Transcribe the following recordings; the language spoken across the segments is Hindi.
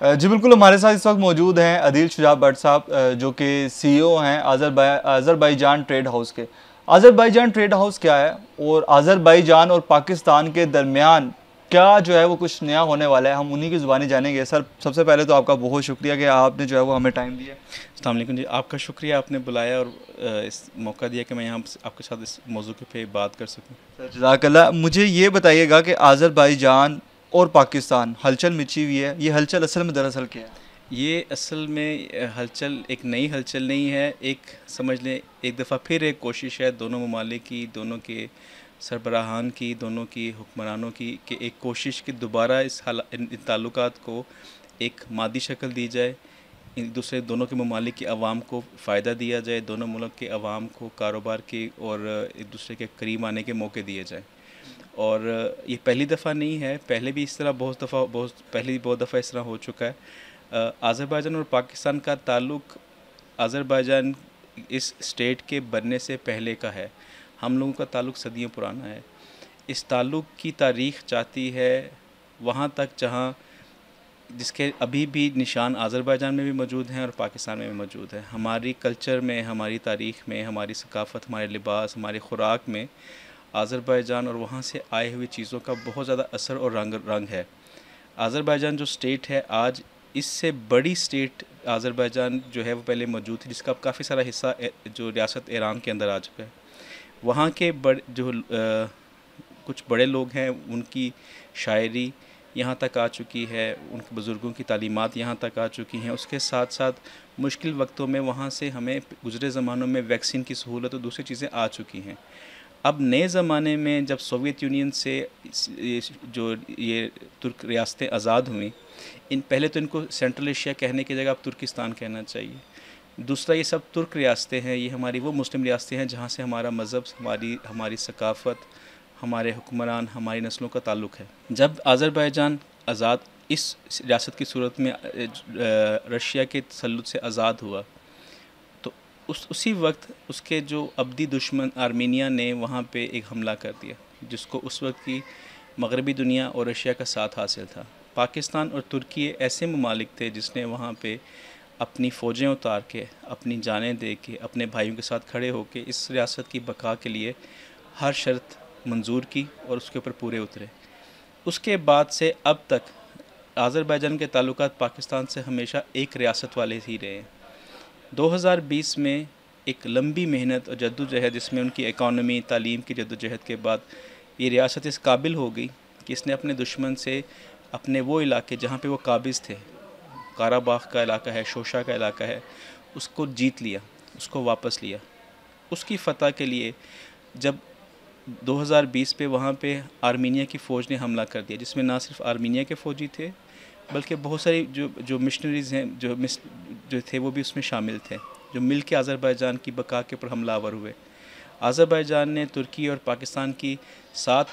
जी बिल्कुल, हमारे साथ इस वक्त मौजूद हैं अदील शुजा भट्ट साहब, जो कि सीईओ हैं आज़रबाईजान ट्रेड हाउस के। आज़रबाईजान ट्रेड हाउस क्या है और आज़रबाईजान और पाकिस्तान के दरमियान क्या जो है वो कुछ नया होने वाला है, हम उन्हीं की ज़ुबानी जानेंगे। सर, सबसे पहले तो आपका बहुत शुक्रिया कि आपने जो है वो हमें टाइम दिया। अस्सलाम वालेकुम जी, आपका शुक्रिया, आपने बुलाया और इस मौका दिया कि मैं यहाँ आपके साथ इस मौजू के पे बात कर सकूँ। सर जज़ाकल्लाह। मुझे ये बताइएगा कि आज़रबाईजान और पाकिस्तान हलचल मची हुई है, ये हलचल असल में दरअसल क्या है? ये असल में हलचल एक नई हलचल नहीं है, एक समझ लें एक दफ़ा फिर एक कोशिश है दोनों ममालिक की, दोनों के सरबराहान की, दोनों की हुक्मरानों की, कि एक कोशिश कि दोबारा इन ताल्लुकात को एक मादी शक्ल दी जाए, एक दूसरे दोनों के ममालिक की आवाम को फ़ायदा दिया जाए, दोनों मुल्क के आवाम को कारोबार के और एक दूसरे के करीब आने के मौके दिए जाएँ। और ये पहली दफ़ा नहीं है, पहले भी इस तरह बहुत दफ़ा इस तरह हो चुका है। आज़रबाईजान और पाकिस्तान का ताल्लुक़ आज़रबाईजान इस स्टेट के बनने से पहले का है। हम लोगों का ताल्लुक़ सदियों पुराना है। इस ताल्लुक़ की तारीख़ जाती है वहाँ तक जहाँ जिसके अभी भी निशान आज़रबाईजान में भी मौजूद हैं और पाकिस्तान में भी मौजूद है। हमारी कल्चर में, हमारी तारीख़ में, हमारी सकाफ़त, हमारे लिबास, हमारी ख़ुराक में आज़रबाईजान और वहाँ से आए हुए चीज़ों का बहुत ज़्यादा असर और रंग है। आज़रबाईजान जो स्टेट है आज, इससे बड़ी स्टेट आज़रबाईजान जो है वो पहले मौजूद थी, जिसका अब काफ़ी सारा हिस्सा जो रियासत ईरान के अंदर आ चुका है। वहाँ के कुछ बड़े लोग हैं, उनकी शायरी यहाँ तक आ चुकी है, उनके बुज़ुर्गों की तालीमात यहाँ तक आ चुकी हैं। उसके साथ साथ मुश्किल वक्तों में वहाँ से हमें गुज़रे ज़मानों में वैक्सीन की सहूलत और दूसरी चीज़ें आ चुकी हैं। अब नए ज़माने में जब सोवियत यूनियन से जो ये तुर्क रियासतें आज़ाद हुई, पहले तो इनको सेंट्रल एशिया कहने की जगह अब तुर्किस्तान कहना चाहिए। दूसरा, ये सब तुर्क रियासतें हैं, ये हमारी वो मुस्लिम रियासतें हैं जहाँ से हमारा मज़हब, हमारी सकाफ़त, हमारे हुक्मरान, हमारी नस्लों का ताल्लुक़ है। जब आज़रबाईजान आज़ाद इस रियासत की सूरत में रशिया के तसल्लुत से आज़ाद हुआ, तो उसी वक्त उसके जो अब्दी दुश्मन आर्मीनिया ने वहाँ पे एक हमला कर दिया, जिसको उस वक्त की मगरबी दुनिया और रशिया का साथ हासिल था। पाकिस्तान और तुर्की ऐसे ममालिक थे जिसने वहाँ पे अपनी फ़ौजें उतार के, अपनी जानें दे के, अपने भाइयों के साथ खड़े होकर इस रियासत की बका के लिए हर शर्त मंजूर की और उसके ऊपर पूरे उतरे। उसके बाद से अब तक आज़रबाईजान के ताल्लुकात पाकिस्तान से हमेशा एक रियासत वाले ही रहे हैं। 2020 में एक लंबी मेहनत और जद्दोजहद, जिसमें उनकी इकॉनमी, तालीम की जद्दोजहद के बाद ये रियासत इस काबिल हो गई कि इसने अपने दुश्मन से अपने वो इलाके जहाँ पे वो काबिज़ थे, काराबाख का इलाका है, शोशा का इलाका है, उसको जीत लिया, उसको वापस लिया। उसकी फ़तह के लिए जब 2020 पे वहाँ पे आर्मीनिया की फ़ौज ने हमला कर दिया, जिसमें ना सिर्फ आर्मीनिया के फ़ौजी थे बल्कि बहुत सारी जो मिशनरीज़ हैं, जो थे वो भी उसमें शामिल थे, जो मिल के आज़रबाईजान की बका के ऊपर हमलावर हुए। आज़रबाईजान ने तुर्की और पाकिस्तान की साथ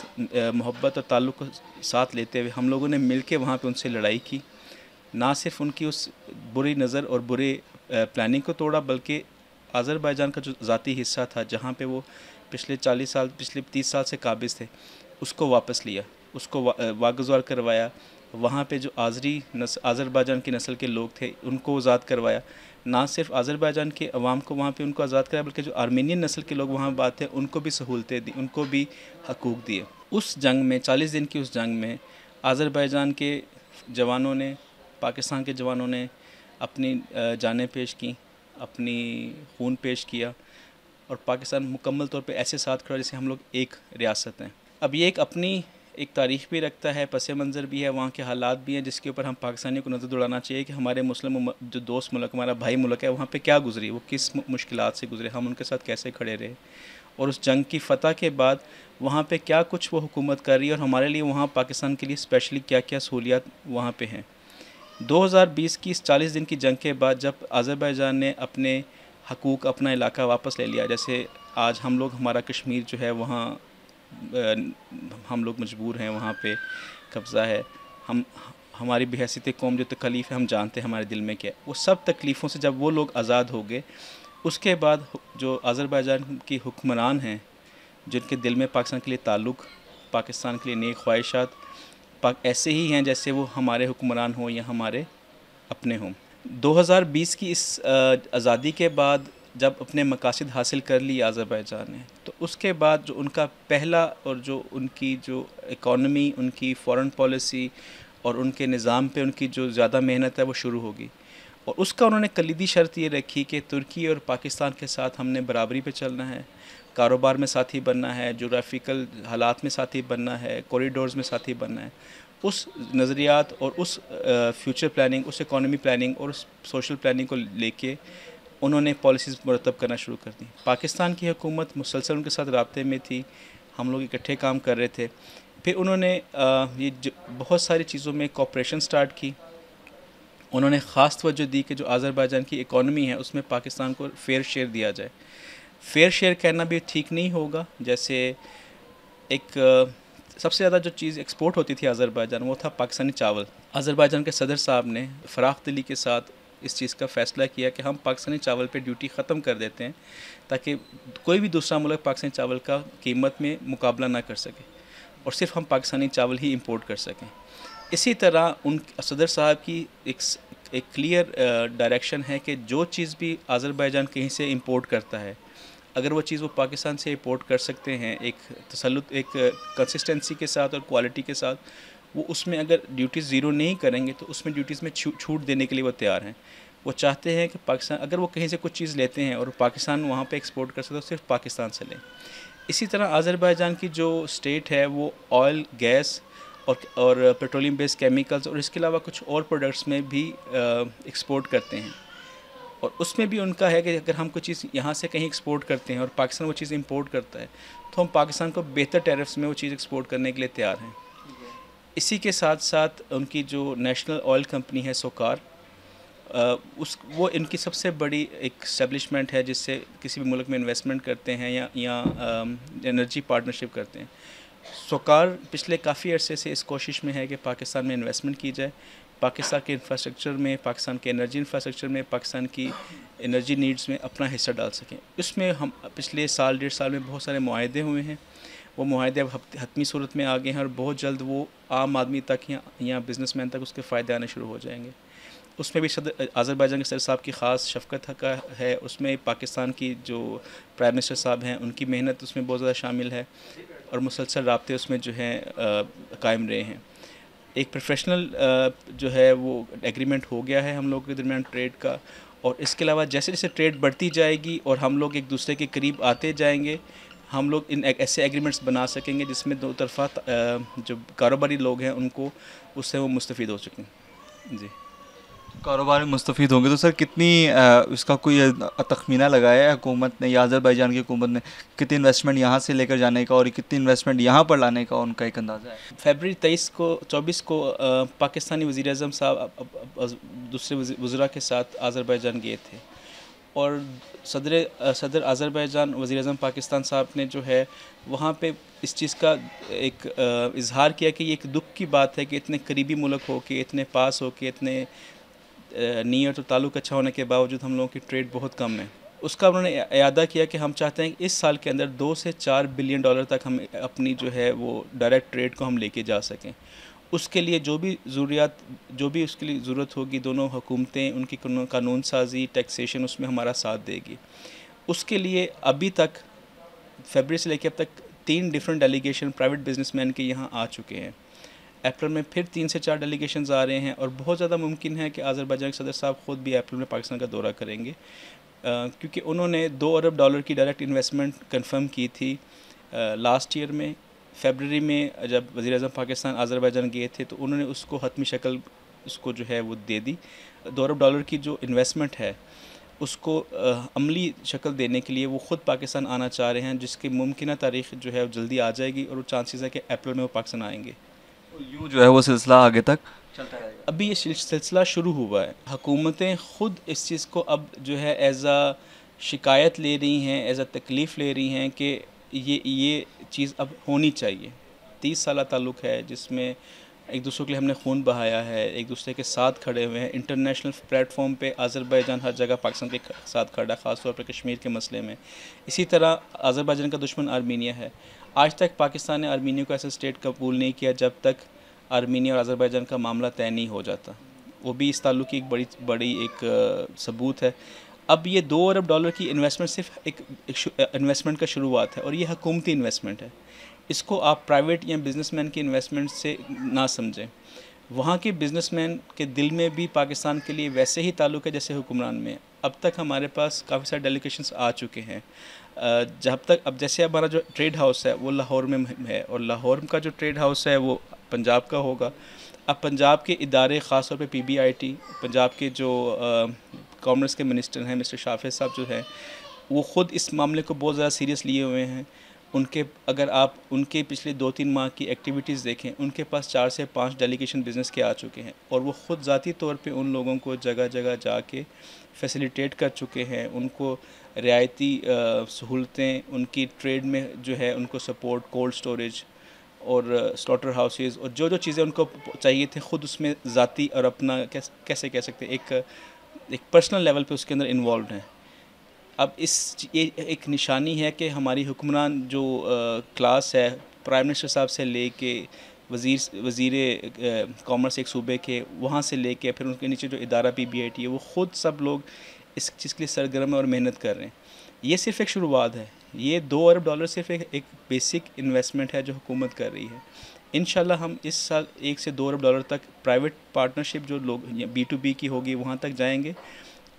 मोहब्बत और ताल्लुक़ को साथ लेते हुए हम लोगों ने मिल के वहाँ पर उनसे लड़ाई की। ना सिर्फ उनकी उस बुरी नज़र और बुरे प्लानिंग को तोड़ा, बल्कि आज़रबाईजान का जो ज़ाती हिस्सा था, जहाँ पे वो पिछले 30 साल से काबिज़ थे, उसको वापस लिया, उसको वागज़ार करवाया। वहाँ पे जो आज़रबाईजान की नस्ल के लोग थे, उनको आज़ाद करवाया। ना सिर्फ आज़रबाईजान के अवाम को वहाँ पे उनको आज़ाद कराया, बल्कि जो आर्मीनियन नस्ल के लोग वहाँ बात थे, उनको भी सहूलतें दी, उनको भी हकूक़ दिए। उस जंग में, 40 दिन की उस जंग में आज़रबाईजान के जवानों ने, पाकिस्तान के जवानों ने अपनी जानें पेश की, अपनी खून पेश किया, और पाकिस्तान मुकम्मल तौर पे ऐसे साथ खड़ा जैसे हम लोग एक रियासत हैं। अब ये एक तारीख़ भी रखता है, पस मंज़र भी है, वहाँ के हालात भी हैं, जिसके ऊपर हम पाकिस्तानियों को नज़र दौड़ाना चाहिए कि हमारे मुस्लिम जो दोस्त मुल्क, हमारा भाई मुल्क है, वहाँ पे क्या गुज़री, वो किस मुश्किलात से गुज़रे, हम उनके साथ कैसे खड़े रहे, और उस जंग की फ़तह के बाद वहाँ पे क्या कुछ वो हुकूमत कर रही है, और हमारे लिए वहाँ पाकिस्तान के लिए स्पेशली क्या क्या सहूलियात वहाँ पे हैं। 2020 की इस 40 दिन की जंग के बाद जब आज़रबाईजान ने अपने हकूक़, अपना इलाका वापस ले लिया, जैसे आज हम लोग, हमारा कश्मीर जो है वहाँ हम लोग मजबूर हैं, वहाँ पे कब्ज़ा है, हमारी behैसियत कौम जो तकलीफ़ है हम जानते हैं हमारे दिल में क्या है। वो सब तकलीफ़ों से जब वो लोग आज़ाद हो गए, उसके बाद जो आज़रबाईजान की हुक्मरान हैं, जिनके दिल में पाकिस्तान के लिए ताल्लुक़, पाकिस्तान के लिए नेक ख्वाहिशात ऐसे ही हैं जैसे वो हमारे हुक्मरान हों या हमारे अपने हों। 2020 की इस आज़ादी के बाद जब अपने मकासद हासिल कर ली अज़रबैजान ने, तो उसके बाद जो उनका पहला और जो उनकी जो इकॉनमी, उनकी फ़ॉरेन पॉलिसी और उनके निज़ाम पे उनकी जो ज़्यादा मेहनत है वो शुरू होगी। और उसका उन्होंने कलीदी शर्त ये रखी कि तुर्की और पाकिस्तान के साथ हमने बराबरी पे चलना है, कारोबार में साथी बनना है, जोग्राफ़िकल हालात में साथी बनना है, कॉरिडोर्स में साथी बनना है। उस नज़रियात और उस फ्यूचर प्लानिंग, उस इकॉनमी प्लानिंग और उस सोशल प्लानिंग को लेके उन्होंने पॉलिसीज़ मुरतब करना शुरू कर दी। पाकिस्तान की हुकूमत मुसलसल उनके साथ राब्ते में थी, हम लोग इकट्ठे काम कर रहे थे। फिर उन्होंने बहुत सारी चीज़ों में कोऑपरेशन स्टार्ट की। उन्होंने ख़ास तवज्जो दी कि जो अज़रबैजान की इकॉनमी है उसमें पाकिस्तान को फ़ेयर शेयर दिया जाए। फ़ेयर शेयर कहना भी ठीक नहीं होगा, जैसे एक सबसे ज़्यादा जो चीज़ एक्सपोर्ट होती थी अज़रबैजान वो था पाकिस्तानी चावल। अज़रबैजान के सदर साहब ने फ़राख दिली के साथ इस चीज़ का फ़ैसला किया कि हम पाकिस्तानी चावल पे ड्यूटी ख़त्म कर देते हैं, ताकि कोई भी दूसरा मुल्क पाकिस्तानी चावल का कीमत में मुकाबला ना कर सके और सिर्फ हम पाकिस्तानी चावल ही इंपोर्ट कर सकें। इसी तरह उन सदर साहब की एक क्लियर डायरेक्शन है कि जो चीज़ भी अज़रबैजान कहीं से इंपोर्ट करता है, अगर वो चीज़ वो पाकिस्तान से इंपोर्ट कर सकते हैं एक तसल्लुत, एक कंसिस्टेंसी के साथ और क्वालिटी के साथ, वो उसमें अगर ड्यूटीज़ ज़ीरो नहीं करेंगे तो उसमें ड्यूटीज़ में छूट देने के लिए वो तैयार हैं। वो चाहते हैं कि पाकिस्तान, अगर वो कहीं से कुछ चीज़ लेते हैं और पाकिस्तान वहाँ पे एक्सपोर्ट कर सकते हैं तो सिर्फ पाकिस्तान से लें। इसी तरह अज़रबैजान की जो स्टेट है वो ऑयल, गैस और पेट्रोलियम बेस्ड केमिकल्स और इसके अलावा कुछ और प्रोडक्ट्स में भी एक्सपोर्ट करते हैं। और उसमें भी उनका है कि अगर हम कोई चीज़ यहाँ से कहीं एक्सपोर्ट करते हैं और पाकिस्तान वो चीज़ इंपोर्ट करता है तो हम पाकिस्तान को बेहतर टैरिफ्स में वो चीज़ एक्सपोर्ट करने के लिए तैयार हैं। इसी के साथ साथ उनकी जो नेशनल ऑयल कंपनी है सोकार, वो इनकी सबसे बड़ी एक एस्टेब्लिशमेंट है जिससे किसी भी मुल्क में इन्वेस्टमेंट करते हैं या एनर्जी पार्टनरशिप करते हैं। सोकार पिछले काफ़ी अरसे से इस कोशिश में है कि पाकिस्तान में इन्वेस्टमेंट की जाए, पाकिस्तान के इंफ्रास्ट्रक्चर में, पाकिस्तान के एनर्जी इंफ्रास्ट्रक्चर में, पाकिस्तान की एनर्जी नीड्स में अपना हिस्सा डाल सकें। इसमें हम पिछले साल 1.5 साल में बहुत सारे मुआहदे हुए हैं। वो मुआहदे अब हतमी सूरत में आ गए हैं और बहुत जल्द वो आम आदमी तक या बिजनेसमैन तक उसके फ़ायदे आने शुरू हो जाएंगे। उसमें भी अज़रबैजान के सदर साहब की ख़ास शफ़क़त का है, उसमें पाकिस्तान की जो प्राइम मिनिस्टर साहब हैं उनकी मेहनत उसमें बहुत ज़्यादा शामिल है और मुसलसल राब्ते उसमें जो हैं कायम रहे हैं। एक प्रोफेशनल जो है वो एग्रीमेंट हो गया है हम लोगों के दरमियान ट्रेड का, और इसके अलावा जैसे जैसे ट्रेड बढ़ती जाएगी और हम लोग एक दूसरे के करीब आते जाएंगे, हम लोग इन ऐसे एग्रीमेंट्स बना सकेंगे जिसमें दो तरफ़ा जो कारोबारी लोग हैं उनको उससे वो मुस्तफ़ीद हो सकें। जी, कारोबार में मुस्तफ़ीद होंगे तो सर कितनी इसका कोई तखमीना लगाया है हुकूमत ने या अज़रबैजान की हुकूमत ने, कितनी इन्वेस्टमेंट यहाँ से लेकर जाने का और कितनी इन्वेस्टमेंट यहाँ पर लाने का उनका एक अंदाज़ा है? फरवरी 24 को पाकिस्तानी वज़ीर-ए-आज़म साहब दूसरे वज़रा के साथ अज़रबैजान गए थे और सदर अज़रबैजान वज़ीर-ए-आज़म पाकिस्तान साहब ने जो है वहाँ पे इस चीज़ का एक इजहार किया कि ये एक दुख की बात है कि इतने करीबी मुल्क हो के, इतने पास हो के, इतने नीयत और ताल्लुक़ अच्छा होने के बावजूद हम लोगों की ट्रेड बहुत कम है। उसका उन्होंने इयादा किया कि हम चाहते हैं कि इस साल के अंदर 2 से 4 बिलियन डॉलर तक हम अपनी जो है वो डायरेक्ट ट्रेड को हम लेके जा सकें। उसके लिए जो भी उसके लिए ज़रूरत होगी, दोनों हुकूमतें, उनकी कानून साजी, टैक्सेशन, उसमें हमारा साथ देगी। उसके लिए अभी तक फरवरी से लेकर अब तक 3 डिफरेंट डेलीगेशन प्राइवेट बिजनेसमैन के यहाँ आ चुके हैं। अप्रैल में फिर 3 से 4 डेलीगेशंस आ रहे हैं और बहुत ज़्यादा मुमकिन है कि अज़रबैजान के सदर साहब ख़ुद भी अप्रैल में पाकिस्तान का दौरा करेंगे, क्योंकि उन्होंने 2 अरब डॉलर की डायरेक्ट इन्वेस्टमेंट कंफर्म की थी लास्ट ईयर में। फरवरी में जब वज़ीर-ए-आज़म पाकिस्तान अज़रबैजान गए थे तो उन्होंने उसको हतमी शक्ल उसको जो है वो दे दी। 2 अरब डॉलर की जो इन्वेस्टमेंट है उसको अमली शक्ल देने के लिए वो ख़ुद पाकिस्तान आना चाह रहे हैं, जिसकी मुमकिन तारीख़ जो है वो जल्दी आ जाएगी और वो चांसेस है कि अप्रैल में वो पाकिस्तान आएंगे। यूँ जो है वो सिलसिला आगे तक चलता रहेगा। अभी ये सिलसिला शुरू हुआ है। हुकूमतें ख़ुद इस चीज़ को अब जो है एज़ आ शिकायत ले रही हैं, एज़ आ तकलीफ़ ले रही हैं कि ये चीज़ अब होनी चाहिए। 30 साल ताल्लुक़ है जिसमें एक दूसरे के लिए हमने खून बहाया है, एक दूसरे के साथ खड़े हुए हैं। इंटरनेशनल प्लेटफॉर्म पे अज़रबैजान हर जगह पाकिस्तान के साथ खड़ा है, ख़ास तौर पर कश्मीर के मसले में। इसी तरह अज़रबैजान का दुश्मन आर्मीनिया है। आज तक पाकिस्तान ने आर्मीनिया को ऐसा स्टेट कबूल नहीं किया जब तक आर्मीनिया और अज़रबैजान का मामला तय नहीं हो जाता। वो भी इस ताल्लुक़ की एक बड़ी बड़ी एक सबूत है। अब ये $2 अरब की इन्वेस्टमेंट सिर्फ एक इन्वेस्टमेंट का शुरुआत है और ये हुकूमती इन्वेस्टमेंट है। इसको आप प्राइवेट या बिजनेसमैन की इन्वेस्टमेंट से ना समझें। वहाँ के बिजनेसमैन के दिल में भी पाकिस्तान के लिए वैसे ही ताल्लुक़ है जैसे हुक्मरान में। अब तक हमारे पास काफ़ी सारे डेलीगेशंस आ चुके हैं। जब तक अब जैसे हमारा जो ट्रेड हाउस है वो लाहौर में है और लाहौर का जो ट्रेड हाउस है वो पंजाब का होगा। अब पंजाब के इदारे ख़ास तौर पे PBIT, पंजाब के जो कॉमर्स के मिनिस्टर हैं मिस्टर शाफिज़ साहब जो हैं, वो ख़ुद इस मामले को बहुत ज़्यादा सीरियस लिए हुए हैं। उनके अगर आप उनके पिछले 2-3 माह की एक्टिविटीज़ देखें, उनके पास 4 से 5 डेलीगेशन बिज़नेस के आ चुके हैं और वो ख़ुद ज़ाती तौर पे उन लोगों को जगह जगह जाके फैसिलिटेट कर चुके हैं। उनको रियायती सहूलतें, उनकी ट्रेड में जो है उनको सपोर्ट, कोल्ड स्टोरेज और स्लॉटर हाउसेस और जो जो चीज़ें उनको चाहिए थे, ख़ुद उसमें ज़ाती और अपना कैसे कह सकते हैं एक पर्सनल लेवल पे उसके अंदर इन्वॉल्व हैं। अब ये एक निशानी है कि हमारी हुक्मरान जो क्लास है, प्राइम मिनिस्टर साहब से लेके वज़ीर कॉमर्स एक सूबे के, वहाँ से लेके फिर उनके नीचे जो इदारा PBIT है, वो ख़ुद सब लोग इस चीज़ के लिए सरगर्म और मेहनत कर रहे हैं। ये सिर्फ़ एक शुरुआत है। ये $2 अरब सिर्फ एक बेसिक इन्वेस्टमेंट है जो हुकूमत कर रही है। इंशाल्लाह हम इस साल $1 से $2 तक प्राइवेट पार्टनरशिप जो लोग B2B की होगी वहाँ तक जाएंगे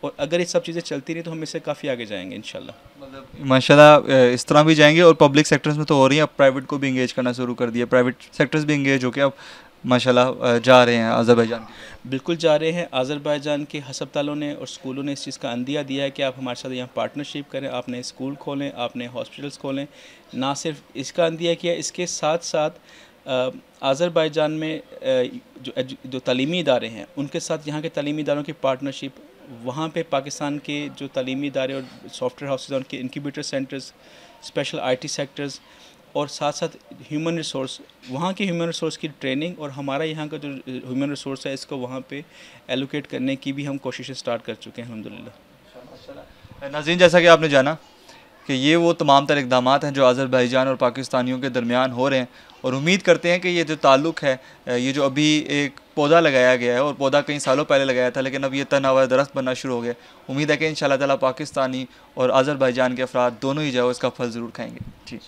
और अगर ये सब चीज़ें चलती रही तो हम इससे काफ़ी आगे जाएंगे इंशाल्लाह। मतलब माशाल्लाह इस तरह भी जाएंगे और पब्लिक सेक्टर्स में तो हो रही है, अब प्राइवेट को भी इंगेज करना शुरू कर दिया, प्राइवेट सेक्टर्स भी इंगेज होकर अब माशाल्लाह जा रहे हैं अज़रबैजान। बिल्कुल जा रहे हैं। अज़रबैजान के हस्पतालों ने और स्कूलों ने इस चीज़ का अंदिया दिया है कि आप हमारे साथ यहाँ पार्टनरशिप करें, आपने स्कूल खोलें, आपने हॉस्पिटल्स खोलें। ना सिर्फ इसका अंदिया किया, इसके साथ साथ अज़रबैजान में जो तालीमी इदारे हैं उनके साथ यहाँ के तालीमी इदारों की पार्टनरशिप, वहाँ पे पाकिस्तान के जो तालीमी इदारे और सॉफ्टवेयर हाउसेज उनके incubator centres, special IT sectors और साथ साथ ह्यूमन रिसोर्स, वहाँ के ह्यूमन रिसोर्स की ट्रेनिंग और हमारा यहाँ का जो ह्यूमन रिसोर्स है इसको वहाँ पे एलोकेट करने की भी हम कोशिशें स्टार्ट कर चुके हैं अल्हम्दुलिल्लाह। नाज़रीन, जैसा कि आपने जाना कि ये वो तमाम तर इक़दाम हैं जो अज़रबैजान और पाकिस्तानियों के दरमियान हो रहे हैं और उम्मीद करते हैं कि ये जो ताल्लुक़ है, ये जो अभी एक पौधा लगाया गया है और पौधा कई सालों पहले लगाया था लेकिन अब ये तनावर दरख्त बनना शुरू हो गया, उम्मीद है कि इंशाअल्लाह ताला पाकिस्तानी और अज़रबैजान के अफराद दोनों ही जो है इसका फल ज़रूर खाएँगे। जी।